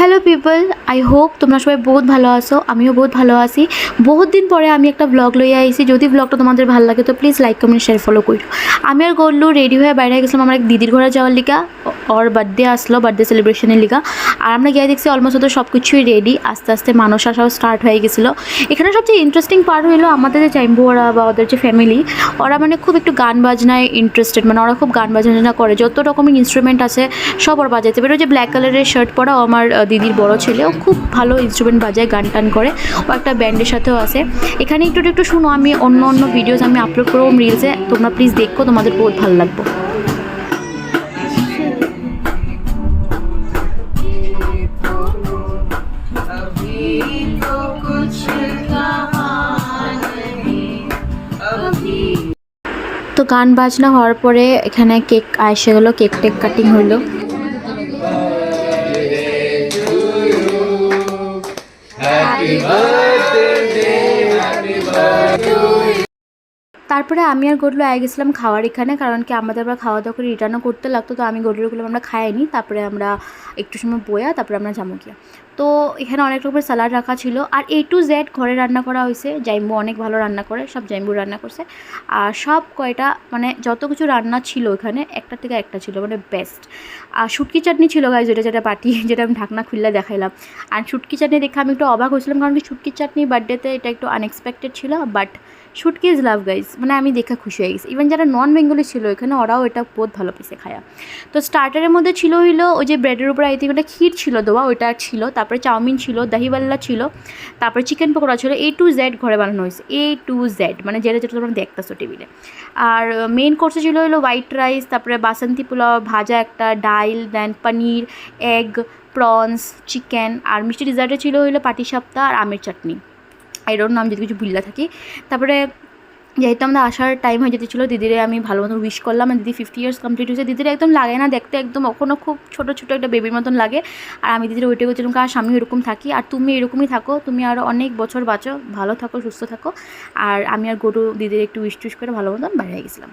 Hello people, I hope তোমরা সবাই বহুত ভালো আছো। আমিও বহুত ভালো আছি। বহুত দিন পরে আমি একটা ব্লগ লইয়া আইছি। যদি ব্লগটা তোমাদের ভালো লাগে তো please like comment share follow করো। আমি আর গল্লু রেডি হয়ে বাইরে গেছিলাম আমার এক দিদির ঘরে যাওয়ার লিগা। ওর বার্থডে আসলো, বার্থডে সেলিব্রেশনের লিগা। আর আমরা গিয়ে দেখছি অলমোস্ট ওদের সব কিছুই রেডি। আস্তে আস্তে মানুষ আসাও স্টার্ট হয়ে গেছিলো। এখানে সবচেয়ে ইন্টারেস্টিং পার্ট হলো আমাদের যে চাইম্বু ওরা বা ওদের যে ফ্যামিলি, ওরা মানে খুব একটু গান বাজনায় ইন্টারেস্টেড। মানে ওরা খুব গান বাজনা করে, যত রকমের ইনস্ট্রুমেন্ট আছে সব ওর বাজাইতে পারে। ওই যে ব্ল্যাক কালারের শার্ট পরা আমার দিদির বড় ছেলে, ও খুব ভালো ইনস্ট্রুমেন্ট বাজায়, গান টান করে। ও একটা ব্যান্ডের সাথেও আছে। এখানে একটু শুনো, আমি অন্য ভিডিওস আমি আপলোড করবো রিলসে, তোমরা প্লিজ দেখো, তোমাদের বহুত ভালো লাগবে। তো গান বাজনা হওয়ার পরে এখানে কেক এসে গেলো, কেক টেক কাটিং হইলো। তারপরে আমি আর গডলু আগে গেছিলাম খাওয়ার এখানে, কারণ কি আমাদের আবার খাওয়া দাওয়া করে রিটার্নও করতে লাগতো। তো আমি গডলুগুলো আমরা খাইনি, তারপরে আমরা একটু সময় বয়া তারপরে আমরা যাবো গিয়া। তো এখানে অনেক রকমের স্যালাড রাখা ছিল। আর A to Z ঘরে রান্না করা হয়েছে। জাইম্বু অনেক ভালো রান্না করে, সব জাইম্বু রান্না করছে। আর সব কয়টা মানে যত কিছু রান্না ছিল এখানে একটা থেকে একটা ছিল, মানে বেস্ট। আর শুটকি চাটনি ছিল গাইজ, যেটা পাটি, যেটা আমি ঢাকনা খুললে দেখাইলাম। আর শুটকি চাটনি দেখে আমি একটু অবাক হয়েছিলাম, কারণ কি শুটকি চাটনি বার্থডেতে এটা একটু আনএক্সপেক্টেড ছিল। বাট শুটকি ইজ লাভ গাইজ, মানে আমি দেখে খুশি হয়ে গেছি। ইভেন যারা নন বেঙ্গলি ছিল এখানে, ওরাও এটা বহুত ভালো পেয়েছে খায়া। তো স্টার্টারের মধ্যে ছিল হইলো ওই যে ব্রেডের উপরে আই থিঙ্ক ওটা ক্ষীর ছিল দেওয়া, ওইটা ছিল। তারপরে চাউমিন ছিল, দাহিবাল্লা ছিল, তারপরে চিকেন পকোড়া ছিল। A to Z ঘরে বানানো হয়েছে, A to Z, মানে যেটা তোমরা দেখতেছো টেবিলে। আর মেইন কোর্সে ছিল হলো হোয়াইট রাইস, তারপরে বাসন্তী পোলাও, ভাজা একটা, ডাইল, দেন পনির, এগ, প্রনস, চিকেন। আর মিষ্টি ডিজার্টে ছিল হইলো পাটিসাপটা আর আমের চাটনি। এরোর নাম যদি কিছু ভুললা থাকি। তারপরে যেহেতু আমাদের আসার টাইম হয়ে যেতেছিলো, দিদিরে আমি ভালো মতো উইশ করলাম। দিদি 50 ইয়ার্স কমপ্লিট হয়েছে। দিদির একদম লাগে না দেখতে, একদম এখনও খুব ছোটো একটা বেবির মতন লাগে। আর আমি দিদির ওইটা করছিলাম, কারণ আমি এরকম থাকি আর তুমি এরকমই থাকো, তুমি আরও অনেক বছর বাঁচো, ভালো থাকো, সুস্থ থাকো। আর আমি আর গরু দিদির একটু উইশ টুইশ করে ভালো মতন বাইরে গেছিলাম।